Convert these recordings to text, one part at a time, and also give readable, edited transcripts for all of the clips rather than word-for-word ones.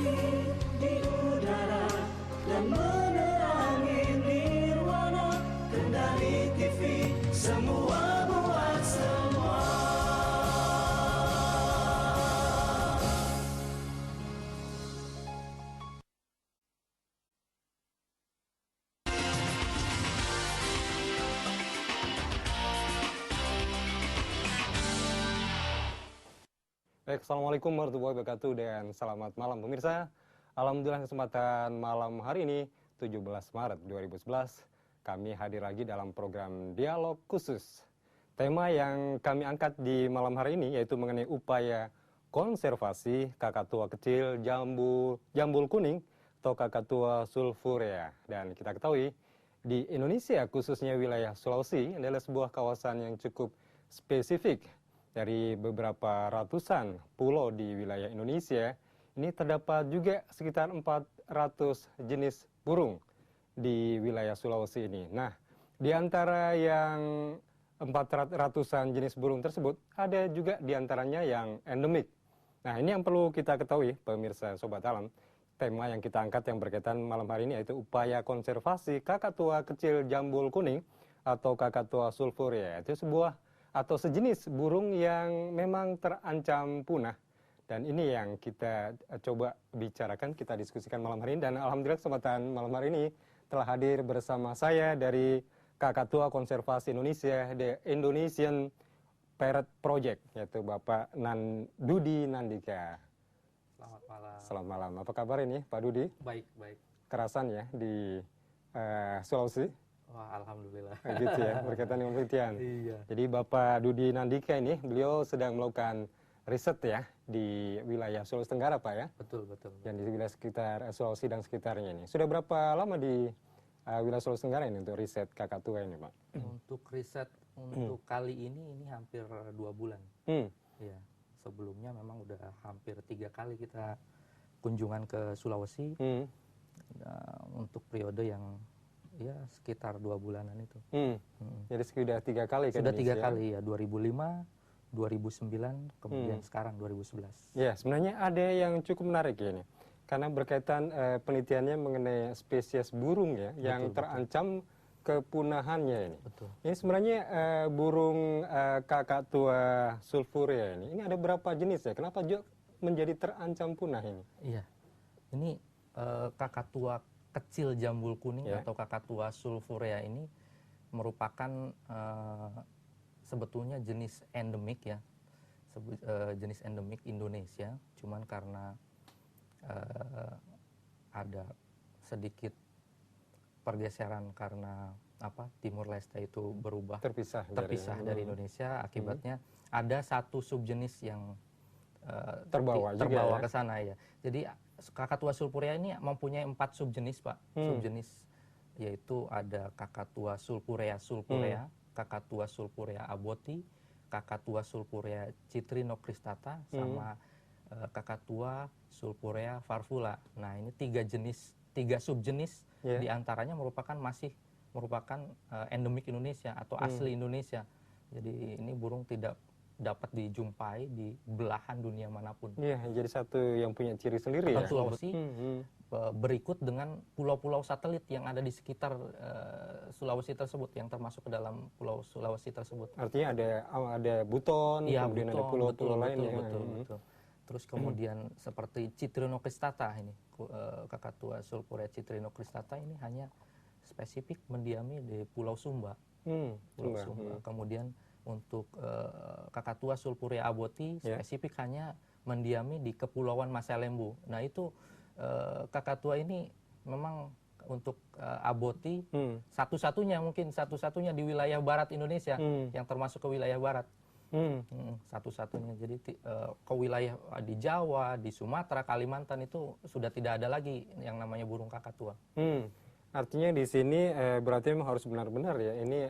di udara dan menerangi nirwana. Kendari TV, semua buat semua. Baik, Assalamualaikum warahmatullahi wabarakatuh dan selamat malam pemirsa. Alhamdulillah kesempatan malam hari ini 17 Maret 2011 kami hadir lagi dalam program Dialog Khusus. Tema yang kami angkat di malam hari ini yaitu mengenai upaya konservasi kakatua kecil jambul kuning atau kakatua sulfurea. Dan kita ketahui di Indonesia khususnya wilayah Sulawesi adalah sebuah kawasan yang cukup spesifik. Dari beberapa ratusan pulau di wilayah Indonesia, ini terdapat juga sekitar 400 jenis burung di wilayah Sulawesi ini. Nah, di antara yang 400-an jenis burung tersebut, ada juga di antaranya yang endemik. Nah, ini yang perlu kita ketahui, pemirsa Sobat Alam. Tema yang kita angkat yang berkaitan malam hari ini yaitu upaya konservasi kakatua kecil jambul kuning atau kakatua sulfurea. Itu sebuah atau sejenis burung yang memang terancam punah. Dan ini yang kita coba bicarakan, kita diskusikan malam hari ini. Dan alhamdulillah kesempatan malam hari ini telah hadir bersama saya dari Kakatua Konservasi Indonesia, The Indonesian Parrot Project, yaitu Bapak Dudi Nandika. Selamat malam. Selamat malam. Apa kabar ini Pak Dudi? Baik, baik. Kerasan ya di Sulawesi? Wah, alhamdulillah. Gitu ya, berkaitan dengan penelitian. Iya. Jadi Bapak Dudi Nandika ini, beliau sedang melakukan riset ya di wilayah Sulawesi Tenggara, Pak ya? Betul, betul. Dan di wilayah sekitar Sulawesi dan sekitarnya ini. Sudah berapa lama di wilayah Sulawesi Tenggara ini untuk riset kakatua ini, Pak? Untuk riset untuk kali ini hampir 2 bulan. Iya. Sebelumnya memang udah hampir 3 kali kita kunjungan ke Sulawesi. Untuk periode yang ya sekitar 2 bulanan itu. Jadi sudah 3 kali kan? Sudah 3 kali ya, 2005, 2009, kemudian sekarang 2011. Ya, sebenarnya ada yang cukup menarik ya ini. Karena berkaitan penelitiannya mengenai spesies burung ya, yang terancam kepunahannya ini. Betul. Ini sebenarnya burung kakatua sulfurea ini ada berapa jenis ya? Kenapa juga menjadi terancam punah ini? Iya, ini kakatua kecil jambul kuning atau kakatua sulfurea ini merupakan sebetulnya jenis endemik ya, jenis endemik Indonesia. Cuman karena ada sedikit pergeseran karena Timur Leste itu berubah terpisah dari Indonesia, akibatnya ada satu subjenis yang terbawa ke sana ya. Jadi kakatua sulfurea ini mempunyai 4 subjenis, Pak. Subjenis yaitu ada kakatua sulfurea kakatua sulfurea aboti, kakatua sulfurea citrinocristata, sama kakatua sulfurea farfula. Nah, ini 3 subjenis diantaranya masih merupakan endemik Indonesia atau asli Indonesia. Jadi ini burung tidak dapat dijumpai di belahan dunia manapun. Iya, jadi satu yang punya ciri sendiri ya. Sulawesi berikut dengan pulau-pulau satelit yang ada di sekitar Sulawesi tersebut, yang termasuk ke dalam pulau Sulawesi tersebut. Artinya ada Buton, kemudian ada pulau-pulau lain ya. Betul. Terus kemudian seperti citrinocristata ini, kakatua sulfurea citrinocristata ini hanya spesifik mendiami di Pulau Sumba. Pulau Sumba. Kemudian untuk kakatua sulfurea aboti spesifik hanya mendiami di Kepulauan Masalembu. Nah, itu kakatua ini memang untuk aboti satu-satunya di wilayah barat Indonesia yang termasuk ke wilayah barat. Satu-satunya. Jadi ke wilayah di Jawa, di Sumatera, Kalimantan itu sudah tidak ada lagi yang namanya burung kakatua. Artinya di sini berarti memang harus benar-benar ya ini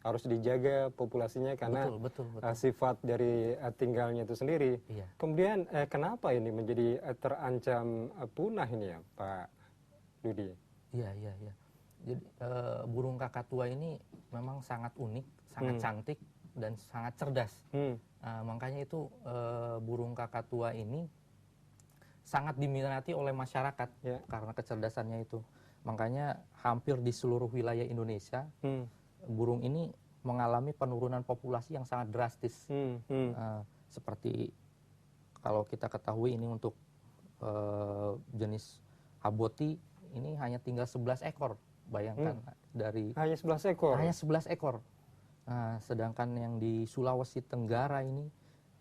harus dijaga populasinya karena betul. Sifat dari tinggalnya itu sendiri. Iya. Kemudian kenapa ini menjadi terancam punah ini ya Pak Dudi? Iya. Jadi burung kakatua ini memang sangat unik, sangat cantik dan sangat cerdas. Makanya itu burung kakatua ini sangat diminati oleh masyarakat karena kecerdasannya itu. Makanya hampir di seluruh wilayah Indonesia burung ini mengalami penurunan populasi yang sangat drastis. Seperti kalau kita ketahui ini untuk jenis haboti ini hanya tinggal 11 ekor. Bayangkan dari hanya 11 ekor. Hanya 11 ekor. Nah, sedangkan yang di Sulawesi Tenggara ini,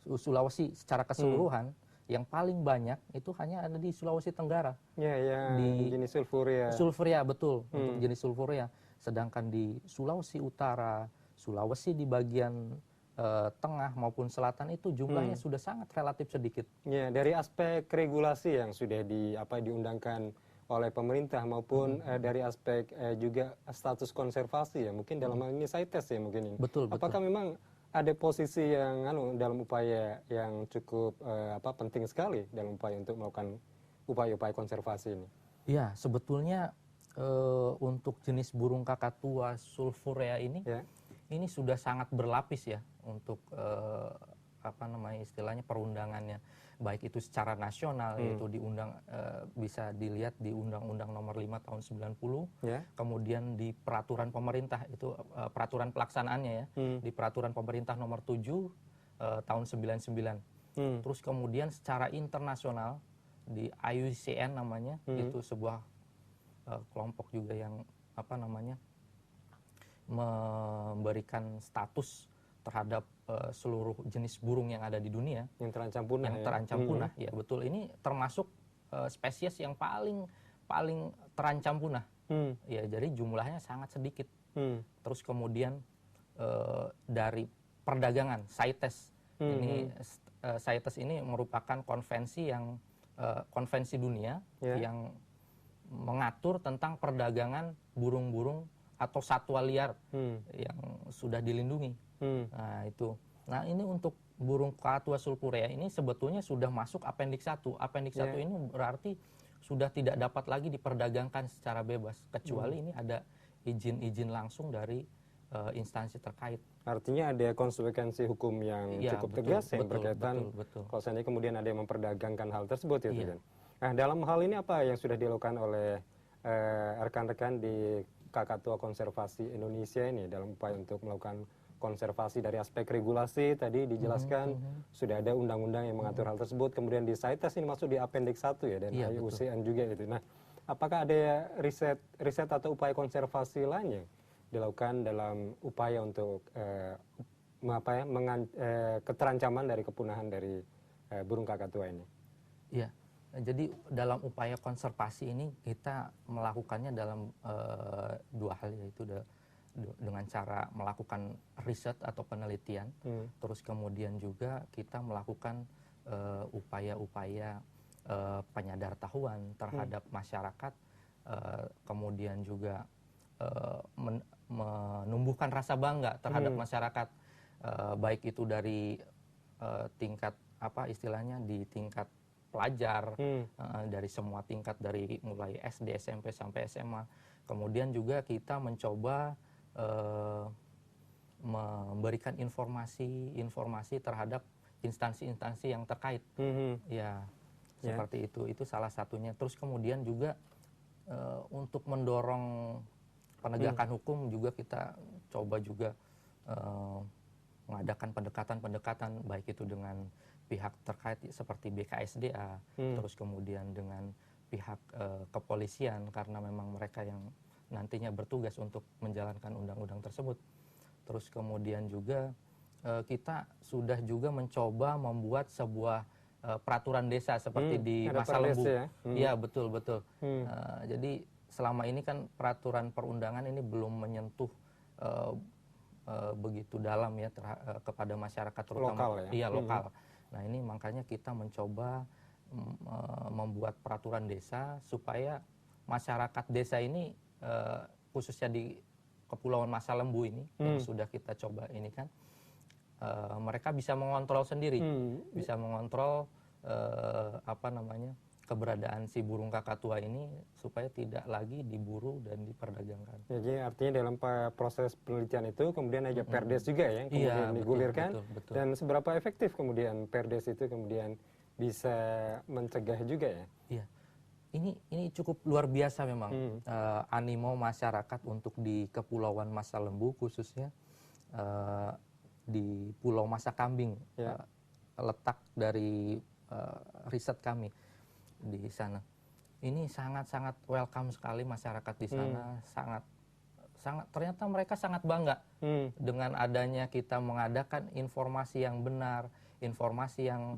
Sulawesi secara keseluruhan yang paling banyak itu hanya ada di Sulawesi Tenggara. Ya, yang di jenis sulfuria. Sulfuria, betul, untuk jenis sulfuria. Sedangkan di Sulawesi Utara, Sulawesi di bagian tengah maupun selatan itu jumlahnya sudah sangat relatif sedikit. Ya, dari aspek regulasi yang sudah diundangkan oleh pemerintah maupun dari aspek juga status konservasi ya, mungkin dalam hal ini CITES ya mungkin ini. Betul. Apakah memang ada posisi yang dalam upaya yang cukup penting sekali dalam upaya untuk melakukan upaya-upaya konservasi ini? Iya, sebetulnya untuk jenis burung kakatua sulfurea ini ini sudah sangat berlapis ya untuk istilahnya perundangannya, baik itu secara nasional yaitu bisa dilihat di Undang-Undang Nomor 5 tahun 90, kemudian di peraturan pemerintah itu peraturan pelaksanaannya ya, di peraturan pemerintah Nomor 7 tahun 99. Terus kemudian secara internasional di IUCN namanya, itu sebuah kelompok juga yang memberikan status terhadap seluruh jenis burung yang ada di dunia yang terancam punah. Punah, ya betul. Ini termasuk spesies yang paling terancam punah. Ya, jadi jumlahnya sangat sedikit. Terus kemudian dari perdagangan CITES CITES ini merupakan konvensi dunia yang mengatur tentang perdagangan burung-burung atau satwa liar yang sudah dilindungi. Nah, itu. Nah, ini untuk burung kakatua sulfurea ini sebetulnya sudah masuk Appendix 1. Appendix 1 ini berarti sudah tidak dapat lagi diperdagangkan secara bebas, kecuali ini ada izin-izin langsung dari instansi terkait. Artinya ada konsekuensi hukum yang cukup tegas yang berkaitan. Kalau seandainya kemudian ada yang memperdagangkan hal tersebut ya. Nah, dalam hal ini apa yang sudah dilakukan oleh rekan-rekan di Kakatua Konservasi Indonesia ini dalam upaya untuk melakukan konservasi dari aspek regulasi tadi dijelaskan sudah ada undang-undang yang mengatur hal tersebut, kemudian di CITES ini masuk di Appendix 1 ya, dan IUCN juga itu. Nah, apakah ada riset atau upaya konservasi lain yang dilakukan dalam upaya untuk keterancaman dari kepunahan dari burung kakatua ini? Iya. Jadi dalam upaya konservasi ini kita melakukannya dalam dua hal, yaitu dengan cara melakukan riset atau penelitian, terus kemudian juga kita melakukan upaya-upaya penyadartahuan terhadap masyarakat, kemudian juga menumbuhkan rasa bangga terhadap masyarakat, baik itu dari tingkat di tingkat pelajar, dari semua tingkat, dari mulai SD, SMP sampai SMA. Kemudian juga kita mencoba memberikan informasi terhadap instansi-instansi yang terkait. Ya, seperti itu salah satunya. Terus kemudian juga untuk mendorong penegakan hukum juga kita coba juga mengadakan pendekatan-pendekatan, baik itu dengan pihak terkait seperti BKSDA, terus kemudian dengan pihak kepolisian, karena memang mereka yang nantinya bertugas untuk menjalankan undang-undang tersebut. Terus kemudian juga kita sudah juga mencoba membuat sebuah peraturan desa seperti di Masa Lembu. Iya, betul. Jadi selama ini kan peraturan perundangan ini belum menyentuh begitu dalam ya kepada masyarakat, terutama lokal ya? Lokal. Nah, ini makanya kita mencoba membuat peraturan desa supaya masyarakat desa ini khususnya di Kepulauan Masa Lembu ini yang sudah kita coba ini kan, mereka bisa mengontrol sendiri, bisa mengontrol keberadaan si burung kakatua ini supaya tidak lagi diburu dan diperdagangkan. Jadi artinya dalam proses penelitian itu kemudian ada perdes juga ya yang kemudian digulirkan. Betul. Dan seberapa efektif kemudian perdes itu kemudian bisa mencegah juga ya. Iya. Ini cukup luar biasa memang animo masyarakat untuk di Kepulauan Masa Lembu khususnya di Pulau Masa Kambing, letak dari riset kami di sana. Ini sangat-sangat welcome sekali masyarakat di sana, sangat ternyata mereka sangat bangga dengan adanya kita mengadakan informasi yang benar, informasi yang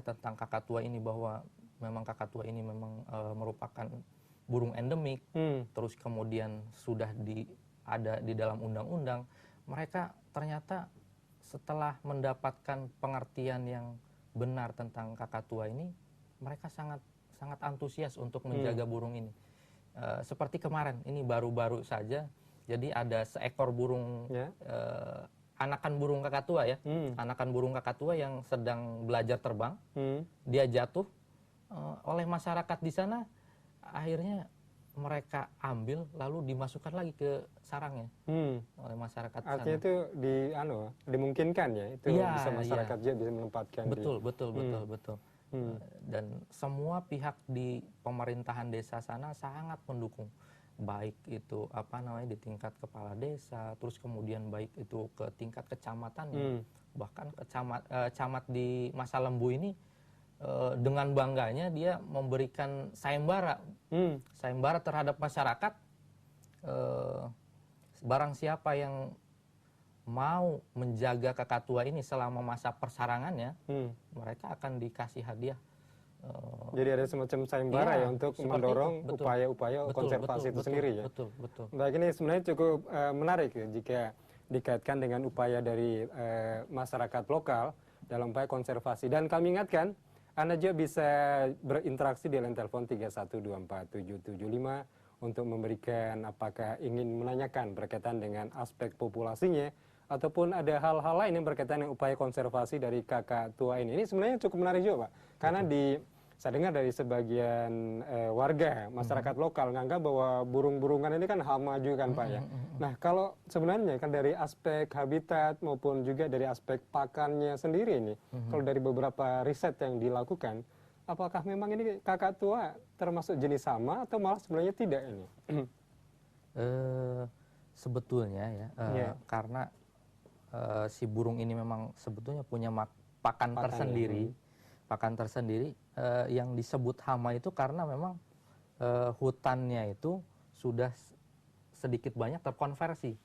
tentang kakatua ini, bahwa memang kakatua ini memang merupakan burung endemik, terus kemudian sudah ada di dalam undang-undang. Mereka ternyata setelah mendapatkan pengertian yang benar tentang kakatua ini, mereka sangat antusias untuk menjaga burung ini. Seperti kemarin, ini baru-baru saja, jadi ada seekor burung anakan burung kakatua ya, anakan burung kakatua yang sedang belajar terbang, dia jatuh. Oleh masyarakat di sana, akhirnya mereka ambil lalu dimasukkan lagi ke sarangnya oleh masyarakat. Artinya sana. itu dimungkinkan ya, itu bisa masyarakat juga bisa menempatkan. Betul. Dan semua pihak di pemerintahan desa sana sangat mendukung, baik itu di tingkat kepala desa, terus kemudian baik itu ke tingkat kecamatan, bahkan camat di Masa Lembu ini. Dengan bangganya dia memberikan sayembara terhadap masyarakat. Barang siapa yang mau menjaga kakatua ini selama masa persarangannya, mereka akan dikasih hadiah. Jadi ada semacam sayembara ya untuk mendorong upaya-upaya konservasi itu sendiri ya. Betul. Baik, ini sebenarnya cukup menarik ya, jika dikaitkan dengan upaya dari masyarakat lokal dalam upaya konservasi. Dan kami ingatkan, Anda juga bisa berinteraksi di line telepon 3124775 untuk memberikan apakah ingin menanyakan berkaitan dengan aspek populasinya ataupun ada hal-hal lain yang berkaitan dengan upaya konservasi dari kakatua ini. Ini sebenarnya cukup menarik juga, Pak. Karena saya dengar dari sebagian warga, masyarakat lokal nganggap bahwa burung-burungan ini kan hama juga kan, Pak ya. Nah, kalau sebenarnya kan dari aspek habitat maupun juga dari aspek pakannya sendiri ini, kalau dari beberapa riset yang dilakukan, apakah memang ini kakatua termasuk jenis hama atau malah sebenarnya tidak ini? Sebetulnya ya, karena si burung ini memang sebetulnya punya pakan tersendiri. Pakan tersendiri yang disebut hama itu karena memang hutannya itu sudah sedikit banyak terkonversi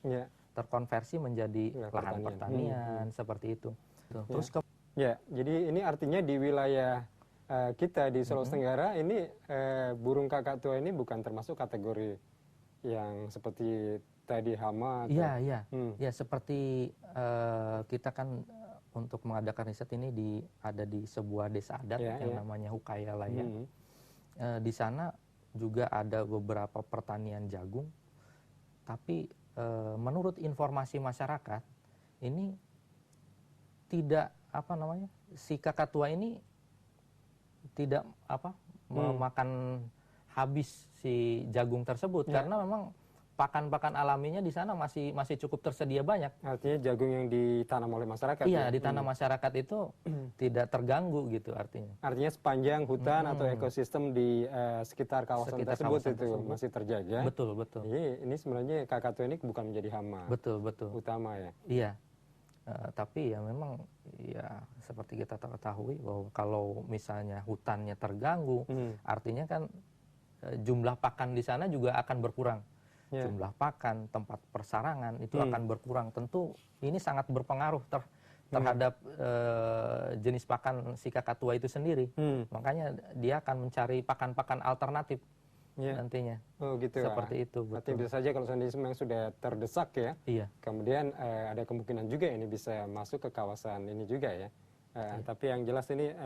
menjadi lahan pertanian seperti itu. Terus jadi ini artinya di wilayah kita di Sulawesi Tenggara ini burung kakatua ini bukan termasuk kategori yang seperti tadi hama. Iya, seperti kita kan untuk mengadakan riset ini ada di sebuah desa adat yang namanya Hukayalaya. Di sana juga ada beberapa pertanian jagung, tapi menurut informasi masyarakat ini tidak si kakatua ini tidak memakan habis si jagung tersebut karena memang pakan-pakan alaminya di sana masih cukup tersedia banyak. Artinya jagung yang ditanam oleh masyarakat. Iya, ditanam masyarakat itu tidak terganggu gitu artinya. Artinya sepanjang hutan atau ekosistem di sekitar kawasan tersebut masih terjaga. Betul. Ini sebenarnya kakatua ini bukan menjadi hama. Betul. Utama ya. Iya. Tapi ya memang ya seperti kita ketahui bahwa kalau misalnya hutannya terganggu, artinya kan jumlah pakan di sana juga akan berkurang. Jumlah pakan, tempat persarangan itu akan berkurang. Tentu ini sangat berpengaruh terhadap jenis pakan si kakatua itu sendiri. Makanya dia akan mencari pakan-pakan alternatif nantinya. Oh gitu. Seperti itu. Berarti bisa saja kalau seandainya memang sudah terdesak ya. Iya. Kemudian ada kemungkinan juga ini bisa masuk ke kawasan ini juga ya. Tapi yang jelas ini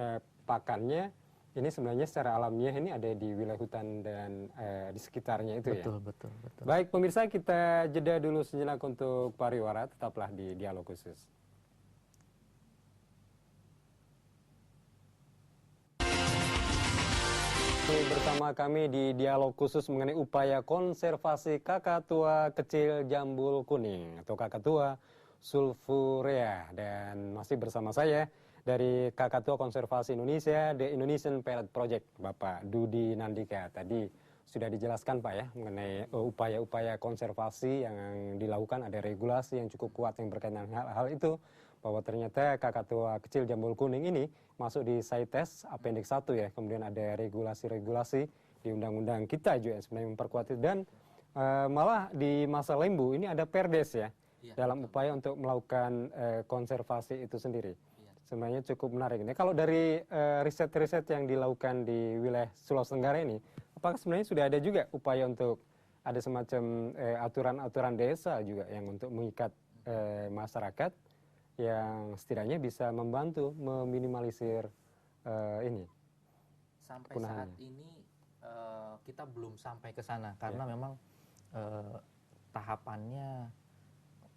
pakannya ini sebenarnya secara alamiah ini ada di wilayah hutan dan di sekitarnya itu ya. Betul. Baik pemirsa, kita jeda dulu sejenak untuk pariwara, tetaplah di Dialog Khusus. Bersama kami di Dialog Khusus mengenai upaya konservasi kakatua kecil jambul kuning atau kakatua sulfurea, dan masih bersama saya dari Kakatua Konservasi Indonesia, The Indonesian Parrot Project, Bapak Dudi Nandika. Tadi sudah dijelaskan Pak ya mengenai upaya-upaya konservasi yang dilakukan, ada regulasi yang cukup kuat yang berkaitan dengan hal itu, bahwa ternyata Kakatua kecil Jambul Kuning ini masuk di CITES Appendix 1 ya, kemudian ada regulasi-regulasi di undang-undang kita juga sebenarnya memperkuat itu, dan malah di masa lembu ini ada perdes ya, dalam upaya untuk melakukan konservasi itu sendiri. Sebenarnya cukup menarik. Nah, kalau dari riset-riset yang dilakukan di wilayah Sulawesi Tenggara ini, apakah sebenarnya sudah ada juga upaya untuk ada semacam aturan-aturan desa juga yang untuk mengikat masyarakat yang setidaknya bisa membantu meminimalisir ini? Sampai saat ini kita belum sampai ke sana karena memang tahapannya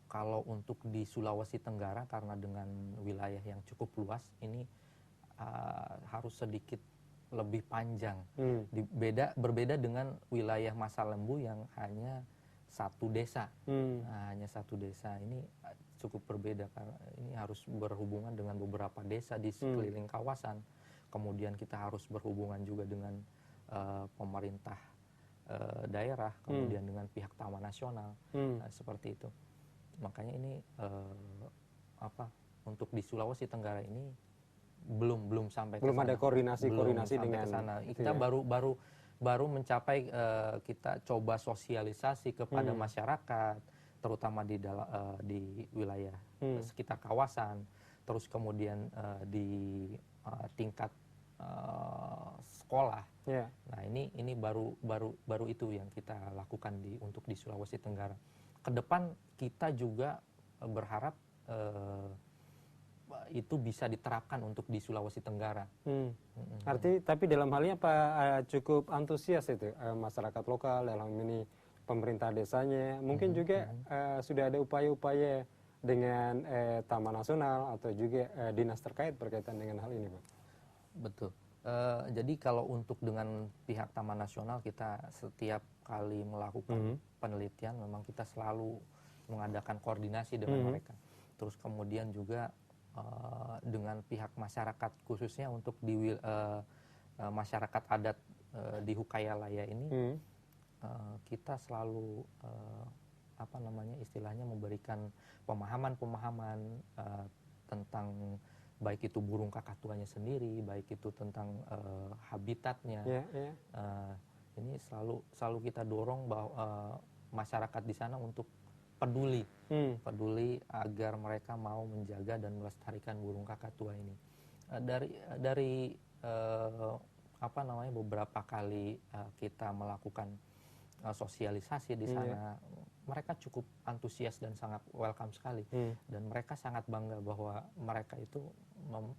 kalau untuk di Sulawesi Tenggara karena dengan wilayah yang cukup luas ini harus sedikit lebih panjang. Berbeda dengan wilayah Masa Lembu yang hanya satu desa. Hanya satu desa ini cukup berbeda karena ini harus berhubungan dengan beberapa desa di sekeliling kawasan. Kemudian kita harus berhubungan juga dengan pemerintah daerah, kemudian dengan pihak Taman Nasional, seperti itu. Makanya ini untuk di Sulawesi Tenggara ini belum sampai belum ada koordinasi dengan kesana. Kita baru mencapai kita coba sosialisasi kepada masyarakat, terutama di wilayah sekitar kawasan, terus kemudian di tingkat sekolah. Nah ini baru itu yang kita lakukan untuk di Sulawesi Tenggara. Kedepan kita juga berharap itu bisa diterapkan untuk di Sulawesi Tenggara. Tapi dalam hal ini apa cukup antusias itu masyarakat lokal dalam ini pemerintah desanya? Mungkin juga sudah ada upaya-upaya dengan Taman Nasional atau juga dinas terkait berkaitan dengan hal ini, Pak? Betul. Jadi kalau untuk dengan pihak Taman Nasional kita setiap kali melakukan penelitian memang kita selalu mengadakan koordinasi dengan mereka. Terus kemudian juga dengan pihak masyarakat khususnya untuk di masyarakat adat di Hukayalaya ini kita selalu istilahnya memberikan pemahaman tentang baik itu burung kakatuanya sendiri, baik itu tentang habitatnya. Ini selalu kita dorong bahwa masyarakat di sana untuk peduli agar mereka mau menjaga dan melestarikan burung kakatua ini. Dari beberapa kali kita melakukan sosialisasi di sana, mereka cukup antusias dan sangat welcome sekali. Dan mereka sangat bangga bahwa mereka itu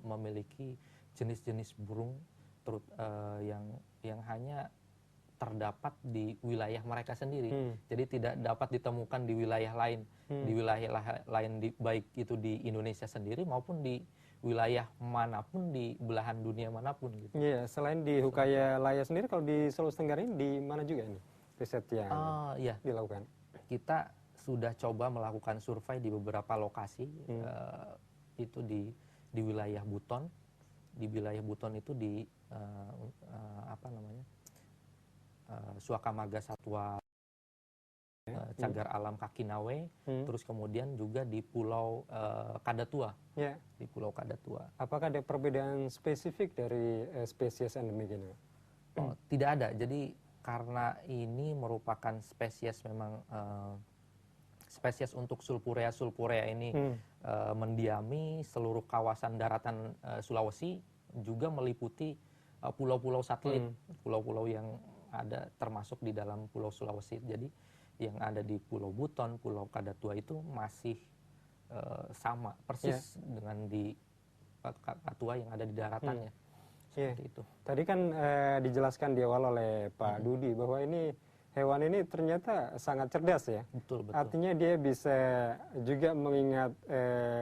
memiliki jenis-jenis burung yang hanya terdapat di wilayah mereka sendiri. Jadi tidak dapat ditemukan di wilayah lain. Di wilayah lain baik itu di Indonesia sendiri maupun di wilayah manapun di belahan dunia manapun gitu. Iya, selain di Hukayalaya sendiri, kalau di Sulawesi Tenggara ini di mana juga ini riset yang dilakukan? Kita sudah coba melakukan survei di beberapa lokasi, itu di wilayah Buton. Di wilayah Buton itu di Suakamaga Satwa Cagar Alam Kakinawe, terus kemudian juga di Pulau Kadatua. Di Pulau Kadatua. Apakah ada perbedaan spesifik dari spesies endemik ini? Tidak ada. Jadi karena ini merupakan spesies memang spesies untuk Sulpurea ini mendiami seluruh kawasan daratan Sulawesi, juga meliputi pulau-pulau satelit, pulau-pulau yang ada termasuk di dalam Pulau Sulawesi. Jadi yang ada di Pulau Buton, Pulau Kadatua itu masih sama persis dengan di Kakatua yang ada di daratannya. Seperti itu. Tadi kan dijelaskan di awal oleh Pak Dudi bahwa ini hewan ini ternyata sangat cerdas ya. Betul. Artinya dia bisa juga mengingat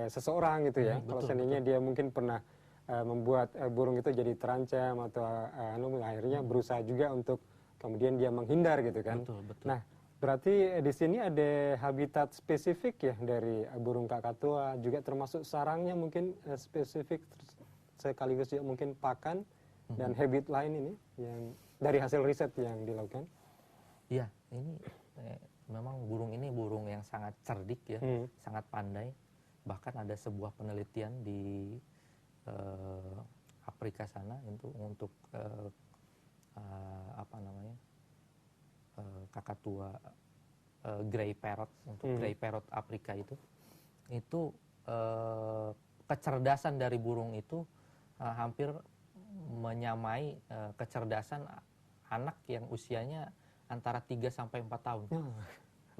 seseorang gitu ya. Kalau seandainya dia mungkin pernah membuat burung itu jadi terancam atau akhirnya berusaha juga untuk kemudian dia menghindar gitu kan. Betul. Nah, berarti di sini ada habitat spesifik ya dari burung kakatua, juga termasuk sarangnya mungkin spesifik. sekaligus juga mungkin pakan dan habit lain ini yang dari hasil riset yang dilakukan? Iya, ini memang burung ini burung yang sangat cerdik ya, sangat pandai. Bahkan ada sebuah penelitian di Afrika sana itu untuk kakatua grey parrot, untuk grey parrot Afrika itu kecerdasan dari burung itu hampir menyamai kecerdasan anak yang usianya antara 3 sampai 4 tahun.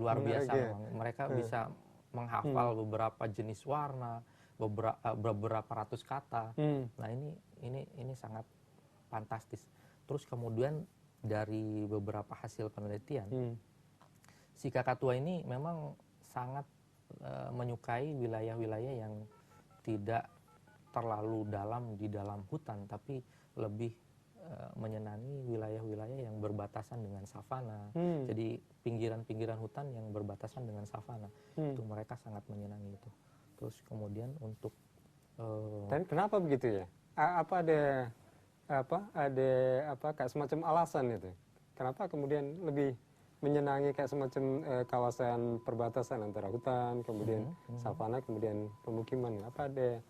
Luar biasa memang. Mereka bisa menghafal beberapa jenis warna, beberapa ratus kata. Nah, ini sangat fantastis. Terus kemudian dari beberapa hasil penelitian, si kakatua ini memang sangat menyukai wilayah-wilayah yang tidak terlalu dalam di dalam hutan, tapi lebih menyenangi wilayah-wilayah yang berbatasan dengan savana. Jadi pinggiran-pinggiran hutan yang berbatasan dengan savana, itu mereka sangat menyenangi itu. Terus kemudian untuk dan kenapa begitu ya? Apa ada kayak semacam alasan itu? Kenapa kemudian lebih menyenangi kayak semacam kawasan perbatasan antara hutan, kemudian savana, kemudian pemukiman? Apa ada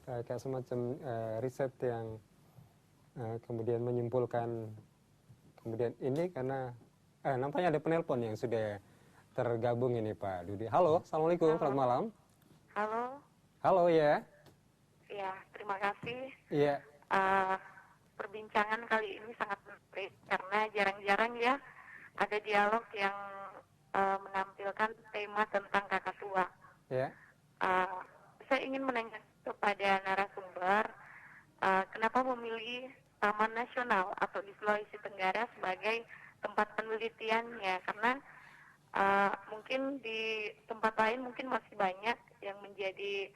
kayak semacam riset yang kemudian menyimpulkan kemudian ini karena nampaknya ada penelpon yang sudah tergabung ini Pak Dudi. Halo, Assalamualaikum, selamat malam. Halo. Halo ya. Ya, terima kasih. Iya. Perbincangan kali ini sangat menarik karena jarang-jarang ya ada dialog yang menampilkan tema tentang kakatua. Ya. Saya ingin menanyakan kepada narasumber, kenapa memilih Taman Nasional atau di Sulawesi Tenggara sebagai tempat penelitiannya? Karena mungkin di tempat lain mungkin masih banyak yang menjadi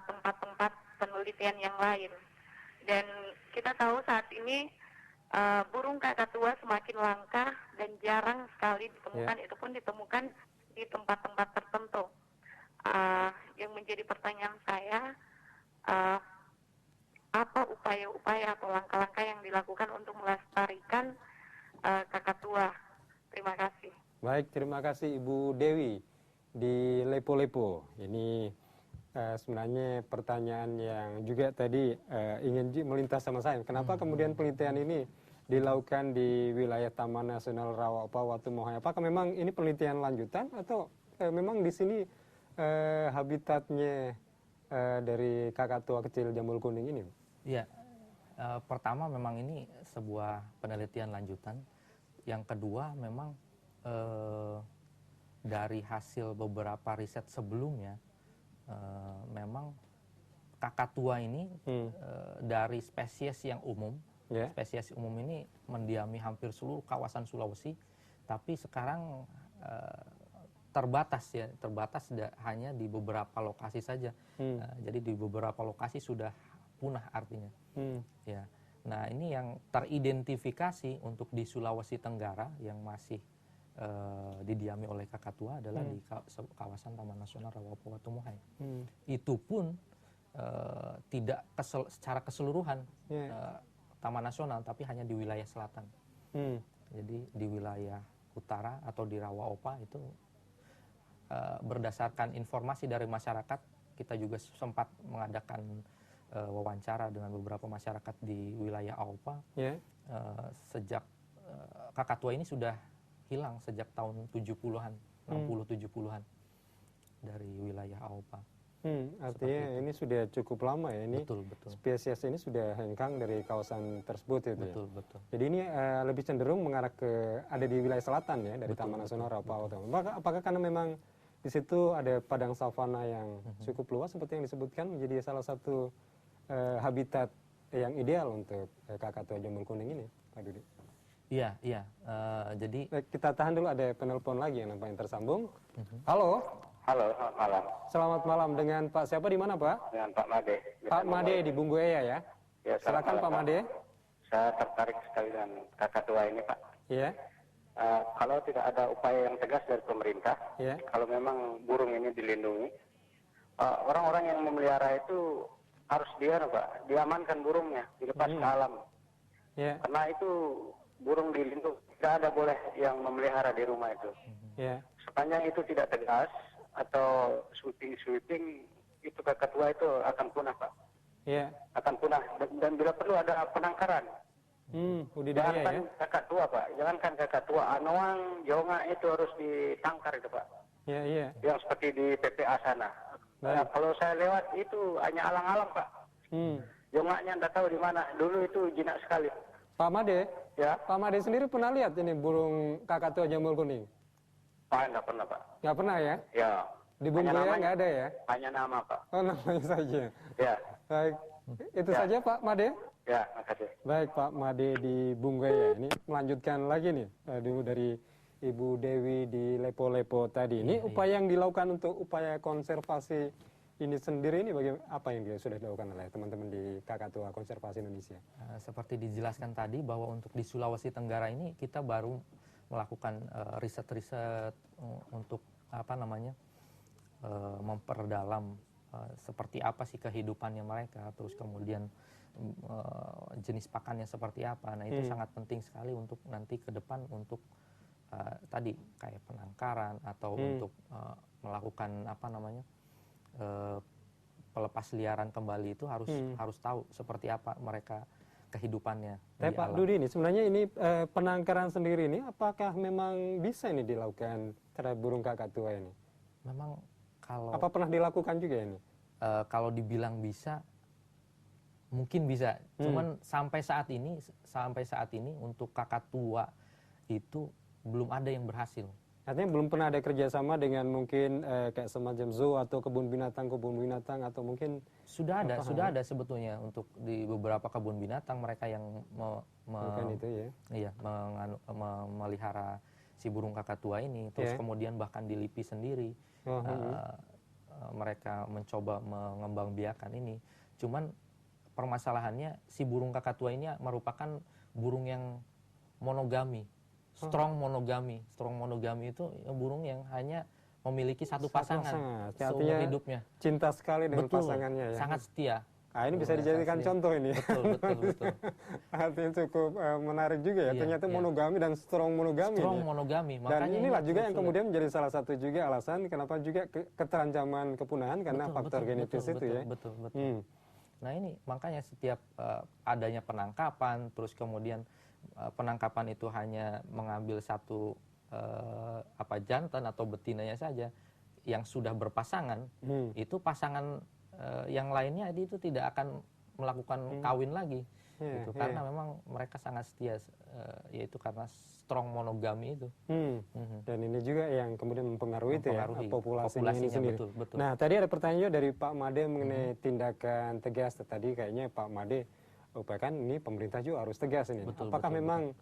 tempat-tempat penelitian yang lain. Dan kita tahu saat ini burung kakatua semakin langka dan jarang sekali ditemukan, itu pun ditemukan di tempat-tempat tertentu. Yang menjadi pertanyaan saya, apa upaya-upaya atau langkah-langkah yang dilakukan untuk melestarikan kakatua? Terima kasih. Baik, terima kasih Ibu Dewi di Lepo-Lepo. Ini sebenarnya pertanyaan yang juga tadi ingin melintas sama saya. Kenapa kemudian penelitian ini dilakukan di wilayah Taman Nasional Rawa-Opa Watumohai? Apakah memang ini penelitian lanjutan atau memang di sini habitatnya dari kakatua kecil jambul kuning ini? Iya, pertama memang ini sebuah penelitian lanjutan. Yang kedua memang dari hasil beberapa riset sebelumnya, memang kakatua ini dari spesies yang umum, spesies umum ini mendiami hampir seluruh kawasan Sulawesi, tapi sekarang terbatas hanya di beberapa lokasi saja. Jadi di beberapa lokasi sudah punah artinya. Ya. Nah, ini yang teridentifikasi untuk di Sulawesi Tenggara yang masih didiami oleh kakatua adalah di kawasan Taman Nasional Rawa-Opa Watumohai. Itu pun tidak secara keseluruhan Taman Nasional, tapi hanya di wilayah selatan. Jadi di wilayah utara atau di Rawa-Opa itu berdasarkan informasi dari masyarakat, kita juga sempat mengadakan wawancara dengan beberapa masyarakat di wilayah Aopa. Sejak kakatua ini sudah hilang sejak tahun 70-an, 60-70-an dari wilayah Aopa. Artinya ini sudah cukup lama ya, ini betul. spesies ini sudah hengkang dari kawasan tersebut itu. Betul. Jadi ini lebih cenderung mengarah ke ada di wilayah selatan ya dari Taman Nasional Rawa-Opa Watumohai. Apakah karena memang di situ ada padang savana yang cukup luas seperti yang disebutkan menjadi salah satu habitat yang ideal untuk kakatua jambul kuning ini, Pak Dudi? Iya. Jadi kita tahan dulu, ada penelpon lagi yang nampaknya tersambung. Halo. Halo, selamat malam. Selamat malam, dengan Pak siapa di mana Pak? Dengan Pak Made. Pak Made di Bungguea ya? Ya, silakan Pak Made. Saya tertarik sekali dengan kakatua ini Pak. Iya. Kalau tidak ada upaya yang tegas dari pemerintah, kalau memang burung ini dilindungi, orang-orang yang memelihara itu harus Pak, diamankan burungnya, dilepas ke alam. Ya. Karena itu burung dilindungi, tidak ada boleh yang memelihara di rumah itu. Ya. Sepanjang itu tidak tegas atau sweeping itu kakatua itu akan punah Pak. Ya. Akan punah dan bila perlu ada penangkaran. Budidaya Jangankan ya. kakatua Pak, jangankan kakatua, anoang, jonga itu harus ditangkar itu Pak. Ya, iya. Yang seperti di PPA sana. Nah, kalau saya lewat itu hanya alang-alang Pak. Jongaknya tidak tahu di mana. Dulu itu jinak sekali. Pak Made, Ya. Pak Made sendiri pernah lihat ini burung kakatua jambul kuning? Enggak pernah Pak. Nggak pernah ya? Ya. Di Bunggaya nggak ada ya? Hanya nama Pak. Oh, namanya saja. Ya. Baik, itu Ya. saja Pak Made. Ya, makasih. Baik Pak Made di Bunggaya. Ini melanjutkan lagi nih dulu dari Ibu Dewi di Lepo-Lepo tadi. Ini upaya yang dilakukan untuk upaya konservasi ini sendiri ini apa yang dia sudah dilakukan oleh teman-teman di Kakatua Konservasi Indonesia? Seperti dijelaskan tadi bahwa untuk di Sulawesi Tenggara ini kita baru melakukan riset-riset untuk memperdalam seperti apa sih kehidupannya mereka, terus kemudian jenis pakannya seperti apa. Nah itu sangat penting sekali untuk nanti ke depan untuk tadi kayak penangkaran atau untuk melakukan pelepas liaran kembali itu harus tahu seperti apa mereka kehidupannya. Tapi Pak Dudi ini sebenarnya ini penangkaran sendiri ini apakah memang bisa ini dilakukan terhadap burung kakatua ini? Memang kalau apa pernah dilakukan juga ini? Kalau dibilang bisa, mungkin bisa. Cuman sampai saat ini untuk kakatua itu belum ada yang berhasil. Artinya belum pernah ada kerjasama dengan mungkin kayak semacam zoo atau kebun binatang atau mungkin sudah ada sebetulnya untuk di beberapa kebun binatang mereka yang memelihara si burung kakatua ini, terus kemudian bahkan di LIPI sendiri mereka mencoba mengembangbiakan ini. Cuman permasalahannya si burung kakatua ini merupakan burung yang monogami. Strong monogami itu burung yang hanya memiliki satu pasangan seumur hidupnya. Cinta sekali dengan pasangannya ya. Sangat setia. Nah, ini bisa dijadikan contoh ini. Betul. Artinya cukup menarik juga ya. Ternyata monogami dan strong monogami. Strong monogami. Dan inilah juga yang kemudian menjadi salah satu juga alasan kenapa juga keterancaman kepunahan karena faktor genetis itu ya. Betul. Nah ini makanya setiap adanya penangkapan, terus kemudian penangkapan itu hanya mengambil satu jantan atau betinanya saja yang sudah berpasangan, itu pasangan yang lainnya itu tidak akan melakukan kawin lagi, karena memang mereka sangat setia, yaitu karena strong monogami itu. Dan ini juga yang kemudian mempengaruhi itu ya, populasinya ini sendiri. Betul. Nah tadi ada pertanyaan juga dari Pak Made mengenai tindakan tegas. Tadi kayaknya Pak Made upayakan ini pemerintah juga harus tegas ini. Apakah memang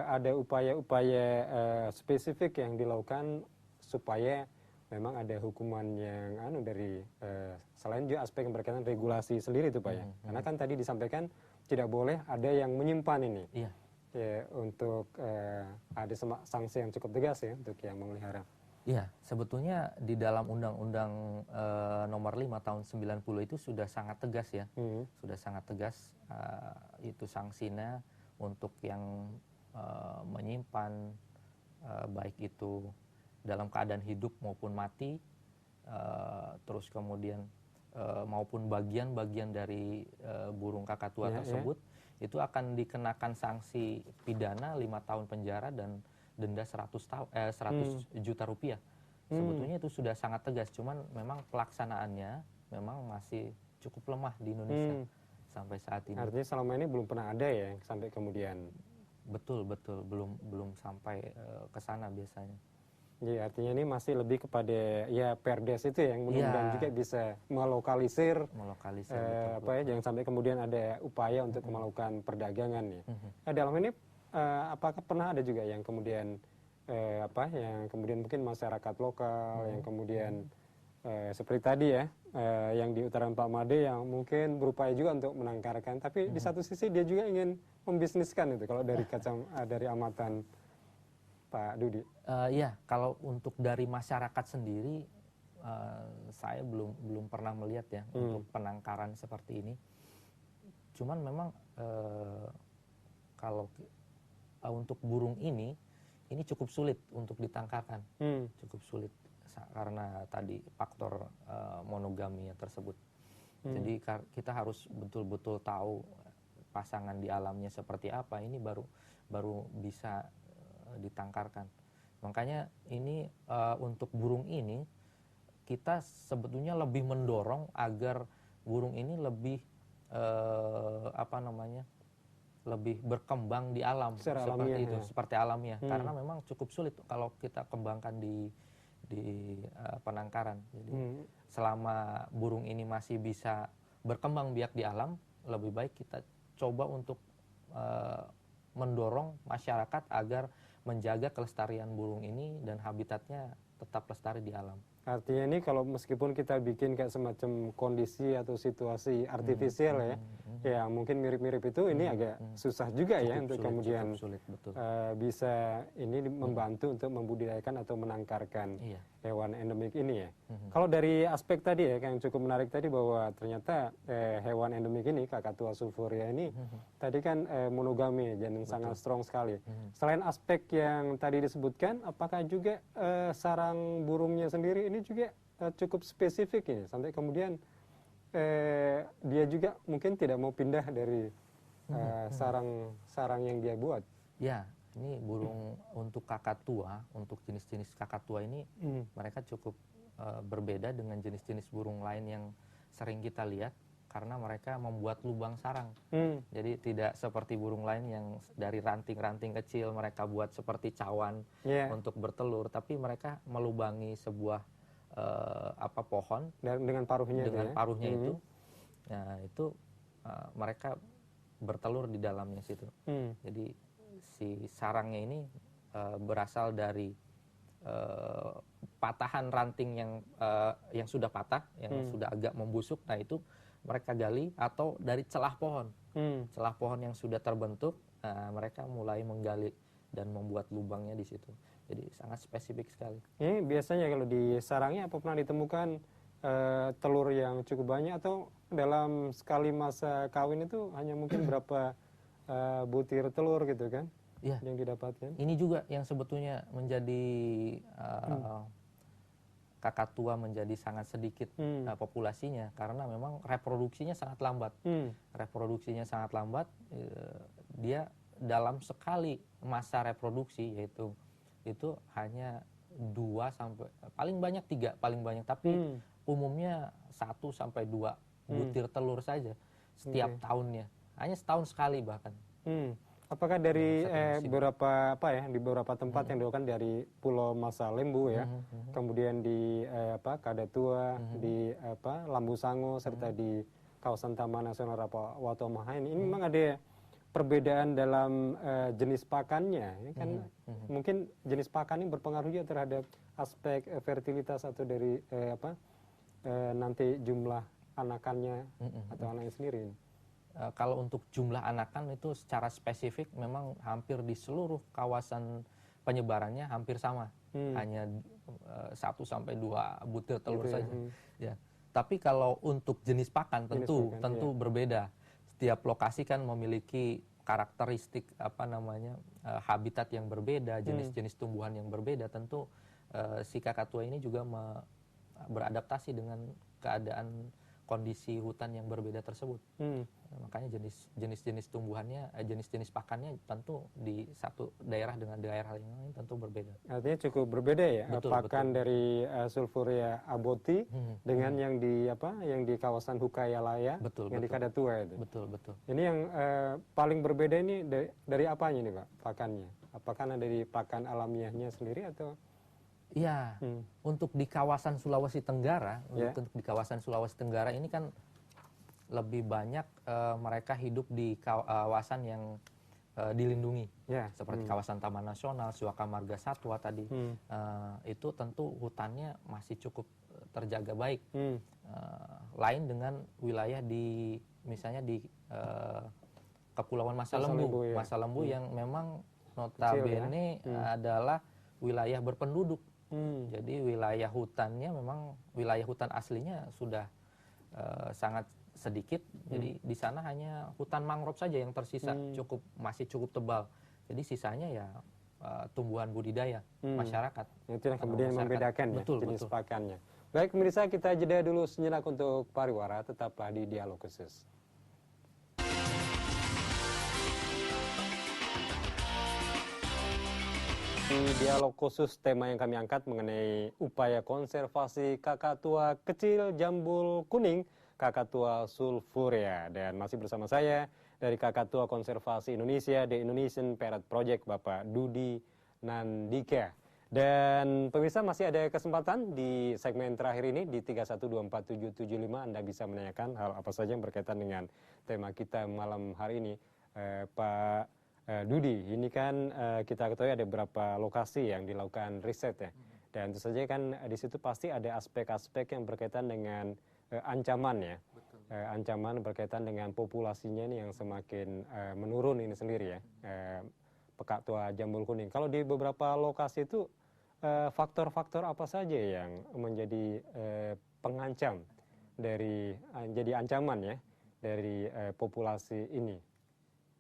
ada upaya-upaya spesifik yang dilakukan supaya memang ada hukuman yang dari selain juga aspek yang berkaitan regulasi sendiri itu Pak ya. Karena kan tadi disampaikan tidak boleh ada yang menyimpan ini. Iya. Ya, untuk ada sanksi yang cukup tegas ya untuk yang memelihara. Iya, sebetulnya di dalam Undang-Undang Nomor 5 tahun 90 itu sudah sangat tegas ya. Sudah sangat tegas itu sanksinya untuk yang menyimpan baik itu dalam keadaan hidup maupun mati, terus kemudian maupun bagian-bagian dari burung kakatua tersebut itu akan dikenakan sanksi pidana 5 tahun penjara dan denda 100 juta rupiah. Sebetulnya itu sudah sangat tegas, cuman memang pelaksanaannya memang masih cukup lemah di Indonesia sampai saat ini. Artinya selama ini belum pernah ada ya sampai kemudian. Betul, belum sampai ke sana biasanya. Iya, artinya ini masih lebih kepada ya Perdes itu yang mudah-mudahan juga bisa melokalisir betul. Jangan sampai kemudian ada upaya untuk melakukan perdagangan ya. Dalam ini apakah pernah ada juga yang kemudian yang kemudian mungkin masyarakat lokal yang kemudian seperti tadi ya yang di utara Pak Made yang mungkin berupaya juga untuk menangkarkan, tapi di satu sisi dia juga ingin membisniskan itu kalau dari dari amatan Pak Dudi. Iya, kalau untuk dari masyarakat sendiri saya belum pernah melihat ya untuk penangkaran seperti ini. Cuman memang kalau untuk burung ini cukup sulit untuk ditangkarkan, cukup sulit karena tadi faktor monogami tersebut. Jadi kita harus betul-betul tahu pasangan di alamnya seperti apa, ini baru bisa ditangkarkan. Makanya ini untuk burung ini kita sebetulnya lebih mendorong agar burung ini lebih lebih berkembang di alam seperti itu, seperti alamiah. Karena memang cukup sulit kalau kita kembangkan di penangkaran. Jadi selama burung ini masih bisa berkembang biak di alam, lebih baik kita coba untuk mendorong masyarakat agar menjaga kelestarian burung ini dan habitatnya tetap lestari di alam. Artinya ini kalau meskipun kita bikin kayak semacam kondisi atau situasi artifisial ya mungkin mirip-mirip itu, ini agak susah juga ya untuk kemudian sulit, betul. Bisa ini membantu untuk membudidayakan atau menangkarkan hewan endemik ini ya. Kalau dari aspek tadi ya yang cukup menarik tadi bahwa ternyata hewan endemik ini Kakatua sulfurea ini tadi kan monogami dan sangat strong sekali. Selain aspek yang tadi disebutkan, apakah juga sarang burungnya sendiri ini juga cukup spesifik ini sampai kemudian dia juga mungkin tidak mau pindah dari sarang yang dia buat? Ya, ini burung untuk kakatua, untuk jenis-jenis kakatua ini mereka cukup berbeda dengan jenis-jenis burung lain yang sering kita lihat karena mereka membuat lubang sarang. Jadi tidak seperti burung lain yang dari ranting-ranting kecil mereka buat seperti cawan untuk bertelur, tapi mereka melubangi sebuah pohon dengan paruhnya itu. Nah, itu mereka bertelur di dalamnya situ. Jadi si sarangnya ini berasal dari patahan ranting yang sudah patah, yang sudah agak membusuk. Nah, itu mereka gali, atau dari celah pohon. Celah pohon yang sudah terbentuk, mereka mulai menggali dan membuat lubangnya di situ. Jadi sangat spesifik sekali. Ini biasanya kalau di sarangnya apa pernah ditemukan telur yang cukup banyak, atau dalam sekali masa kawin itu hanya mungkin berapa butir telur gitu kan yang didapatkan? Ini juga yang sebetulnya menjadi kakatua menjadi sangat sedikit populasinya karena memang reproduksinya sangat lambat. Reproduksinya sangat lambat, dia dalam sekali masa reproduksi yaitu itu hanya 2 sampai paling banyak 3 paling banyak, tapi umumnya 1 sampai 2 butir telur saja setiap tahunnya, hanya setahun sekali bahkan. Apakah dari di beberapa tempat yang dilakukan dari Pulau Masa Lembu ya, kemudian di Kadatua, di Lambu Sango, serta di kawasan Taman Nasional Rapawato-Maha ini memang ada perbedaan dalam jenis pakannya ya kan? Mungkin jenis pakan ini berpengaruh juga terhadap aspek fertilitas atau dari nanti jumlah anakannya atau anaknya sendiri. Kalau untuk jumlah anakan itu secara spesifik memang hampir di seluruh kawasan penyebarannya hampir sama, hanya 1 sampai 2 butir telur saja. Ya. Tapi kalau untuk jenis pakan tentu berbeda. Setiap lokasi kan memiliki karakteristik habitat yang berbeda, jenis-jenis tumbuhan yang berbeda. Tentu si kakatua ini juga beradaptasi dengan keadaan kondisi hutan yang berbeda tersebut. Makanya jenis-jenis tumbuhannya, jenis-jenis pakannya tentu di satu daerah dengan daerah yang lain tentu berbeda. Artinya cukup berbeda ya, pakan dari Sulfurea aboti dengan yang di kawasan Hukayalaya, yang di Kadatua itu. Betul. Ini yang paling berbeda ini dari apanya nih Pak pakannya? Apakah dari pakan alamiahnya sendiri atau? Iya, untuk di kawasan Sulawesi Tenggara, untuk di kawasan Sulawesi Tenggara ini kan lebih banyak mereka hidup di kawasan yang dilindungi, seperti kawasan Taman Nasional, Suaka Marga Satwa tadi. Itu tentu hutannya masih cukup terjaga baik. Lain dengan wilayah misalnya di Kepulauan Masa Lembu, Masa Lembu yang memang notabene adalah wilayah berpenduduk. Jadi wilayah hutannya memang wilayah hutan aslinya sudah sangat sedikit. Jadi di sana hanya hutan mangrove saja yang tersisa, masih cukup tebal. Jadi sisanya ya tumbuhan budidaya masyarakat. Itu yang kemudian membedakan ya jenis betul. pakannya. Baik pemirsa, kita jeda dulu sejenak untuk pariwara, tetaplah di Dialog Khusus. Di Dialog Khusus, tema yang kami angkat mengenai upaya konservasi kakatua kecil jambul kuning, Kakatua sulfurea. Dan masih bersama saya dari Kakatua Konservasi Indonesia, The Indonesian Parrot Project, Bapak Dudi Nandika. Dan pemirsa, masih ada kesempatan di segmen terakhir ini di 3124775 Anda bisa menanyakan hal apa saja yang berkaitan dengan tema kita malam hari ini. Pak Dudi, ini kan kita ketahui ada beberapa lokasi yang dilakukan riset ya. Dan tentu saja kan di situ pasti ada aspek-aspek yang berkaitan dengan ancaman ya. Ancaman berkaitan dengan populasinya ini yang semakin menurun ini sendiri ya. Kakatua jambul kuning. Kalau di beberapa lokasi itu faktor-faktor apa saja yang menjadi pengancam dari jadi ancaman ya dari populasi ini?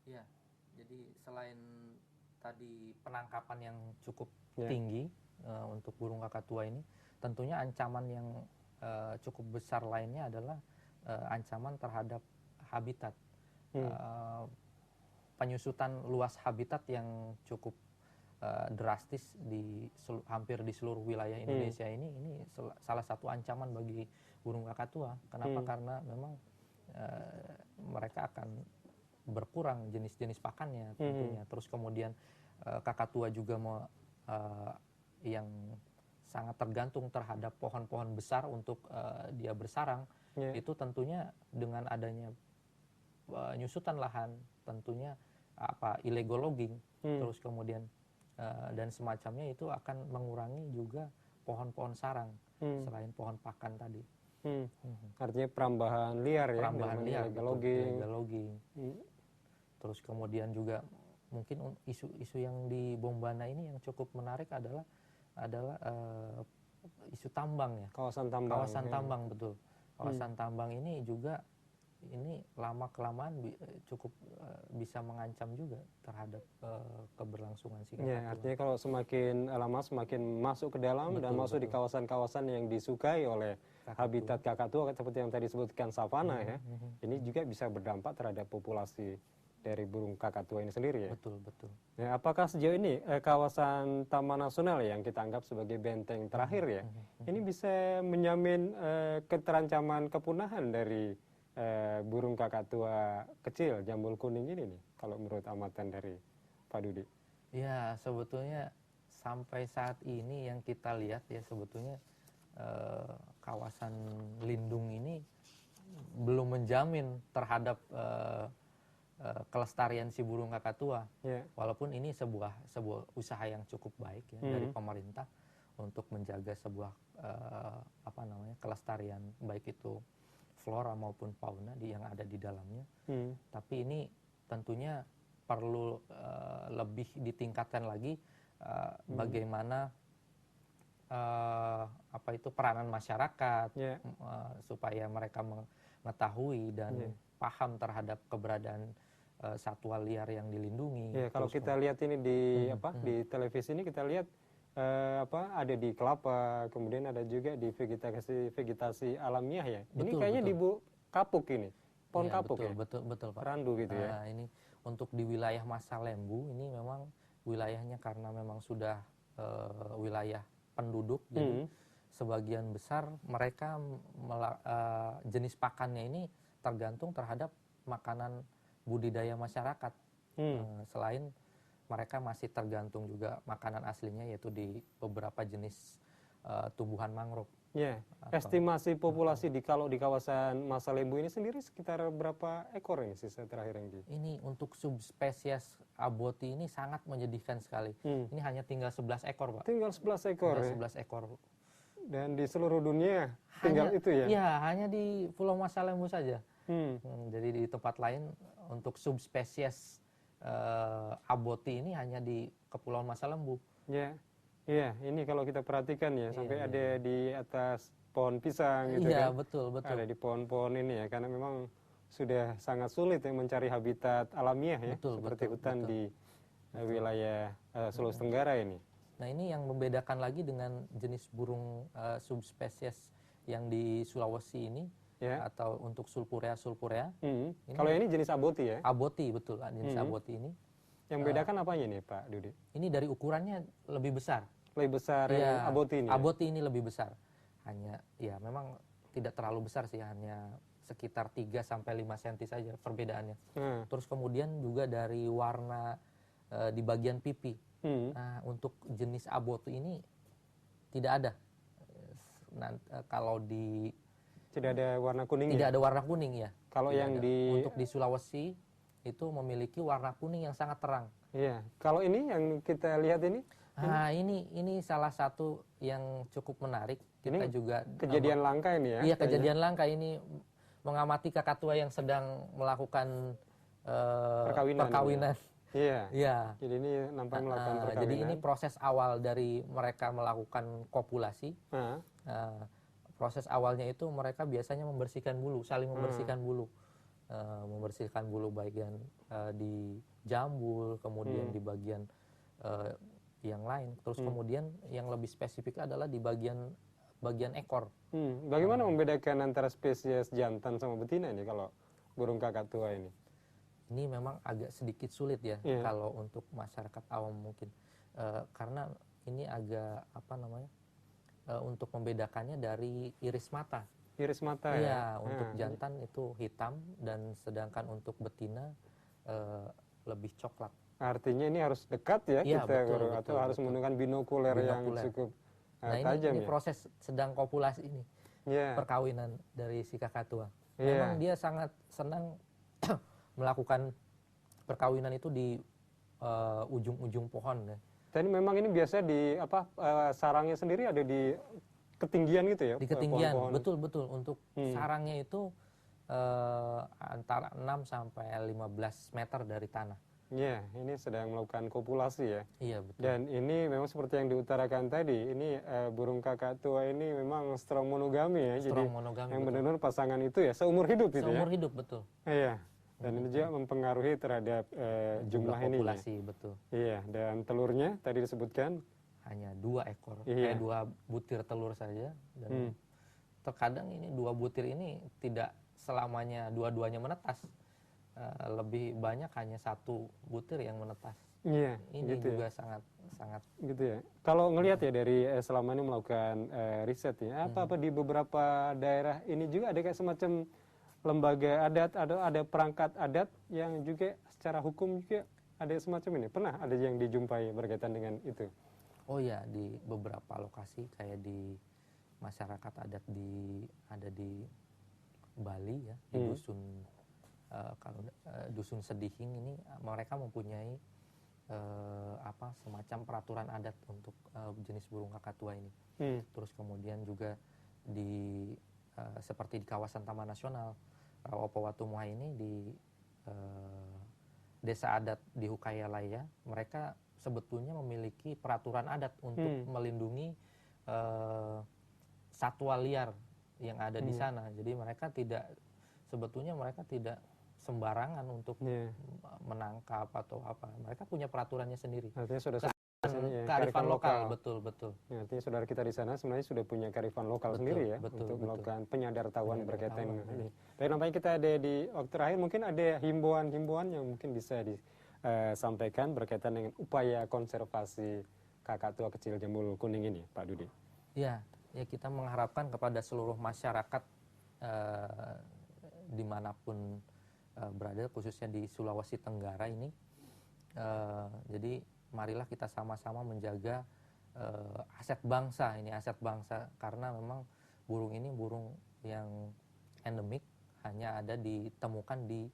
Ya, jadi selain tadi penangkapan yang cukup tinggi untuk burung kakatua ini, tentunya ancaman yang cukup besar lainnya adalah ancaman terhadap habitat. Penyusutan luas habitat yang cukup drastis hampir di seluruh wilayah Indonesia ini salah satu ancaman bagi burung kakatua. Kenapa? Karena memang mereka akan berkurang jenis-jenis pakannya tentunya. Terus kemudian kakatua juga yang sangat tergantung terhadap pohon-pohon besar untuk dia bersarang. Itu tentunya dengan adanya penyusutan lahan, tentunya illegal logging, terus kemudian dan semacamnya itu akan mengurangi juga pohon-pohon sarang selain pohon pakan tadi. Artinya perambahan liar ya, perambahan liar, illegal logging. Terus kemudian juga mungkin isu yang di Bombana ini yang cukup menarik adalah isu tambang ya. Kawasan tambang, betul. Kawasan tambang ini juga lama-kelamaan cukup bisa mengancam juga terhadap keberlangsungan si kakatua. Ya, artinya kalau semakin lama semakin masuk ke dalam dan masuk di kawasan-kawasan yang disukai oleh habitat kakatua seperti yang tadi disebutkan savana ya. Ini juga bisa berdampak terhadap populasi dari burung kakatua ini sendiri ya. Betul. Ya, apakah sejauh ini kawasan Taman Nasional yang kita anggap sebagai benteng terakhir ya, ini bisa menjamin keterancaman kepunahan dari burung kakatua kecil jambul kuning ini nih, kalau menurut amatan dari Pak Dudi? Ya, sebetulnya sampai saat ini yang kita lihat ya sebetulnya kawasan lindung ini belum menjamin terhadap kelestarian si burung kakatua. Walaupun ini sebuah usaha yang cukup baik ya dari pemerintah untuk menjaga sebuah kelestarian baik itu flora maupun fauna yang ada di dalamnya. Tapi ini tentunya perlu lebih ditingkatkan lagi bagaimana peranan masyarakat supaya mereka mengetahui dan paham terhadap keberadaan satwa liar yang dilindungi. Ya, kalau kita lihat ini di televisi ini kita lihat ada di kelapa, kemudian ada juga di vegetasi alamiah ya. Ini kayaknya di kapuk ini, pohon kapuk ya. Betul Pak. Randu gitu ya. Ini untuk di wilayah Masalembu ini memang wilayahnya karena memang sudah wilayah penduduk, jadi sebagian besar mereka jenis pakannya ini tergantung terhadap makanan budidaya masyarakat. Selain mereka masih tergantung juga makanan aslinya yaitu di beberapa jenis tumbuhan mangrove. Ya, estimasi populasi kalau di kawasan Masalembu ini sendiri sekitar berapa ekor ini sisa terakhir yang di? Ini untuk subspesies aboti ini sangat menyedihkan sekali. Ini hanya tinggal 11 ekor, Pak. Tinggal 11 ekor. Tinggal 11 ekor. Dan di seluruh dunia tinggal itu ya? Iya, hanya di Pulau Masalembu saja. Jadi di tempat lain untuk subspesies aboti ini hanya di Kepulauan Masalembu. Ya. Iya, ini kalau kita perhatikan ya, sampai Iya, ada di atas pohon pisang gitu Iya, kan. betul, betul. Ada di pohon-pohon ini ya, karena memang sudah sangat sulit ya mencari habitat alamiah ya, Betul, seperti betul, hutan betul. di wilayah Sulawesi Tenggara ini. Nah, ini yang membedakan lagi dengan jenis burung subspesies yang di Sulawesi ini, Ya. atau untuk sulfurea. Ini Kalau ini jenis aboti ya. aboti, betul, jenis aboti ini. Yang membedakan apanya nih Pak Dudi? Ini dari ukurannya lebih besar. Lebih besar yang aboti ini. Aboti ini lebih besar. Hanya ya memang tidak terlalu besar sih, hanya sekitar 3 sampai 5 cm saja perbedaannya. Terus kemudian juga dari warna di bagian pipi. Nah, untuk jenis aboti ini tidak ada. Kalau di tidak ada warna kuning. Tidak ada warna kuning ya. Kalau Tidak yang ada. Untuk di Sulawesi itu memiliki warna kuning yang sangat terang. Iya. Kalau ini yang kita lihat ini? Nah, ini salah satu yang cukup menarik. Kita ini juga kejadian langka ini ya. Iya, kejadian langka ini, mengamati kakatua yang sedang melakukan perkawinan. Iya. Iya. Jadi ini nampak melakukan perkawinan. Jadi ini proses awal dari mereka melakukan kopulasi. Proses awalnya itu mereka biasanya membersihkan bulu, saling membersihkan bulu. Membersihkan bulu bagian di jambul, kemudian di bagian yang lain. Terus kemudian yang lebih spesifik adalah di bagian ekor. Bagaimana membedakan antara spesies jantan sama betina ini kalau burung kakatua ini? Ini memang agak sedikit sulit ya kalau untuk masyarakat awam mungkin, karena ini agak untuk membedakannya dari iris mata. Iris mata ya? Untuk jantan itu hitam dan sedangkan untuk betina lebih coklat. Artinya ini harus dekat ya, kita betul, atau harus menggunakan binokuler yang cukup tajam. Ini proses sedang kopulasi ini, perkawinan dari si kakatua. Memang dia sangat senang melakukan perkawinan itu di ujung-ujung pohon. Jadi memang ini biasa di sarangnya sendiri ada di ketinggian gitu ya? Di ketinggian, betul. Untuk sarangnya itu antara 6 sampai 15 meter dari tanah. Iya, ini sedang melakukan kopulasi ya. Iya, betul. Dan ini memang seperti yang diutarakan tadi, ini burung kakatua ini memang strong monogami ya. Strong monogami. Yang benar-benar pasangan itu ya seumur hidup itu ya. Seumur hidup, betul. Iya. Dan ini juga mempengaruhi terhadap jumlah ini. Populasi, betul. Iya, dan telurnya tadi disebutkan hanya 2 ekor, 2 butir telur saja. Dan terkadang ini 2 butir ini tidak selamanya dua-duanya menetas. Lebih banyak hanya 1 butir yang menetas. Iya, ini gitu juga ya. sangat gitu ya. Kalau ngelihat ya dari selama ini melakukan riset ya, apa di beberapa daerah ini juga ada kayak semacam lembaga adat, ada perangkat adat yang juga secara hukum juga ada semacam ini. Pernah ada yang dijumpai berkaitan dengan itu? Oh ya, di beberapa lokasi kayak di masyarakat adat ada di Bali ya, di dusun dusun Sedihing ini mereka mempunyai semacam peraturan adat untuk jenis burung kakatua ini. Terus kemudian juga seperti di kawasan Taman Nasional Rawapowatumoa ini, di desa adat di Hukayalaya, mereka sebetulnya memiliki peraturan adat untuk melindungi satwa liar yang ada di sana. Jadi mereka sebetulnya mereka tidak sembarangan untuk menangkap atau apa. Mereka punya peraturannya sendiri. Artinya sudah kearifan lokal, betul. Ya, artinya saudara kita di sana sebenarnya sudah punya kearifan lokal sendiri ya, untuk melakukan penyadartahuan berkaitan dengan ini. Tapi nampaknya kita ada di waktu terakhir, mungkin ada himbauan-himbauan yang mungkin bisa disampaikan berkaitan dengan upaya konservasi kakatua kecil jambul kuning ini, Pak Dudi. Ya kita mengharapkan kepada seluruh masyarakat dimanapun berada, khususnya di Sulawesi Tenggara ini. Jadi marilah kita sama-sama menjaga aset bangsa ini, aset bangsa, karena memang burung ini burung yang endemik, hanya ditemukan di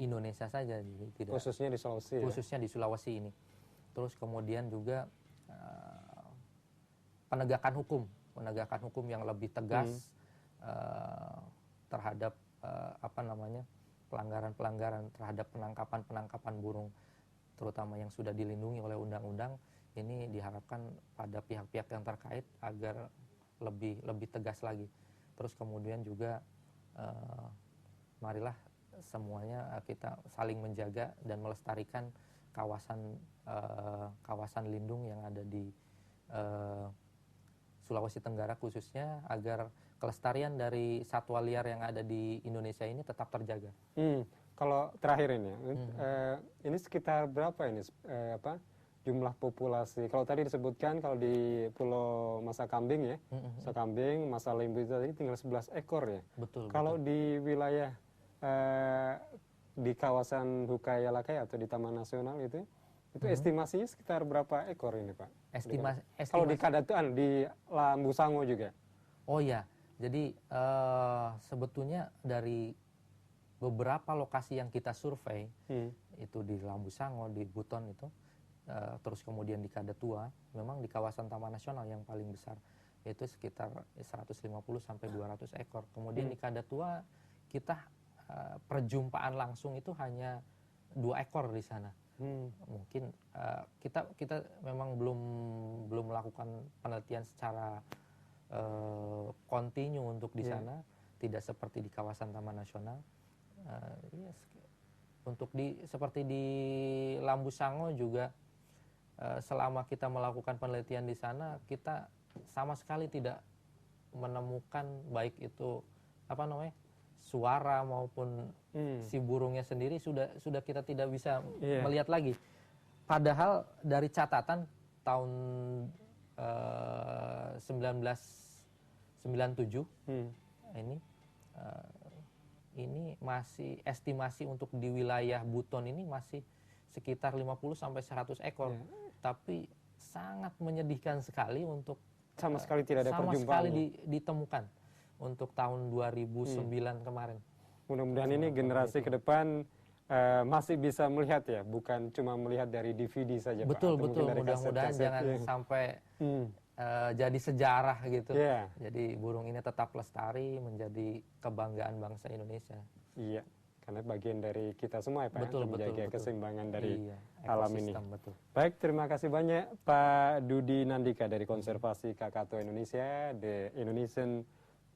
Indonesia saja, tidak khususnya di Sulawesi. Khususnya di Sulawesi ini. Terus kemudian juga penegakan hukum yang lebih tegas terhadap pelanggaran-pelanggaran terhadap penangkapan burung, terutama yang sudah dilindungi oleh undang-undang, ini diharapkan pada pihak-pihak yang terkait agar lebih tegas lagi. Terus kemudian juga marilah semuanya kita saling menjaga dan melestarikan kawasan lindung yang ada di Sulawesi Tenggara khususnya, agar kelestarian dari satwa liar yang ada di Indonesia ini tetap terjaga. Kalau terakhir ini, ini sekitar berapa ini jumlah populasi? Kalau tadi disebutkan kalau di Pulau Masa Kambing ya, Masa Kambing, Masa Lembu itu tadi tinggal 11 ekor ya. Betul. Kalau di wilayah di kawasan Hukaya Lakai atau di Taman Nasional itu estimasinya sekitar berapa ekor ini Pak? Kalau di Kadatuan, di Lambu Sango juga. Oh ya, jadi sebetulnya dari beberapa lokasi yang kita survei, itu di Lambu Sango, di Buton itu, terus kemudian di Kadatua, memang di kawasan Taman Nasional yang paling besar, yaitu sekitar 150 sampai 200 ekor. Kemudian di Kadatua kita perjumpaan langsung itu hanya 2 ekor di sana. Mungkin kita memang belum melakukan penelitian secara kontinu untuk di sana, tidak seperti di kawasan Taman Nasional. Untuk seperti di Lambu Sango juga, selama kita melakukan penelitian di sana, kita sama sekali tidak menemukan baik itu suara maupun si burungnya sendiri sudah kita tidak bisa melihat lagi. Padahal dari catatan tahun 1997 ini masih estimasi untuk di wilayah Buton ini masih sekitar 50 sampai 100 ekor. Tapi sangat menyedihkan sekali untuk sama sekali tidak ada perjumpaan. Sama sekali ditemukan untuk tahun 2009 kemarin. Mudah-mudahan ini generasi ke depan masih bisa melihat ya, bukan cuma melihat dari DVD saja. Betul, Pak. Betul. Mudah-mudahan jangan sampai jadi sejarah gitu. Jadi burung ini tetap lestari, menjadi kebanggaan bangsa Indonesia. Iya, karena bagian dari kita semua ya Pak, menjaga keseimbangan dari alam ini. Betul. Baik, terima kasih banyak Pak Dudi Nandika dari Konservasi Kakatua Indonesia, The Indonesian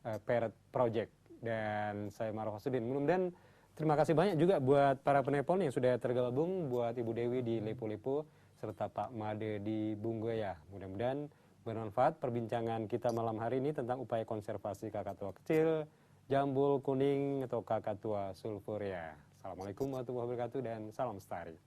Parrot Project, dan saya Maruf Hasudin. Mudah-mudahan terima kasih banyak juga buat para penelpon yang sudah tergabung, buat Ibu Dewi di Lepo-Lepo serta Pak Made di Bunggoya. Mudah-mudahan bermanfaat perbincangan kita malam hari ini tentang upaya konservasi kakatua kecil, jambul kuning atau kakatua sulfurea. Assalamualaikum warahmatullahi wabarakatuh dan salam lestari.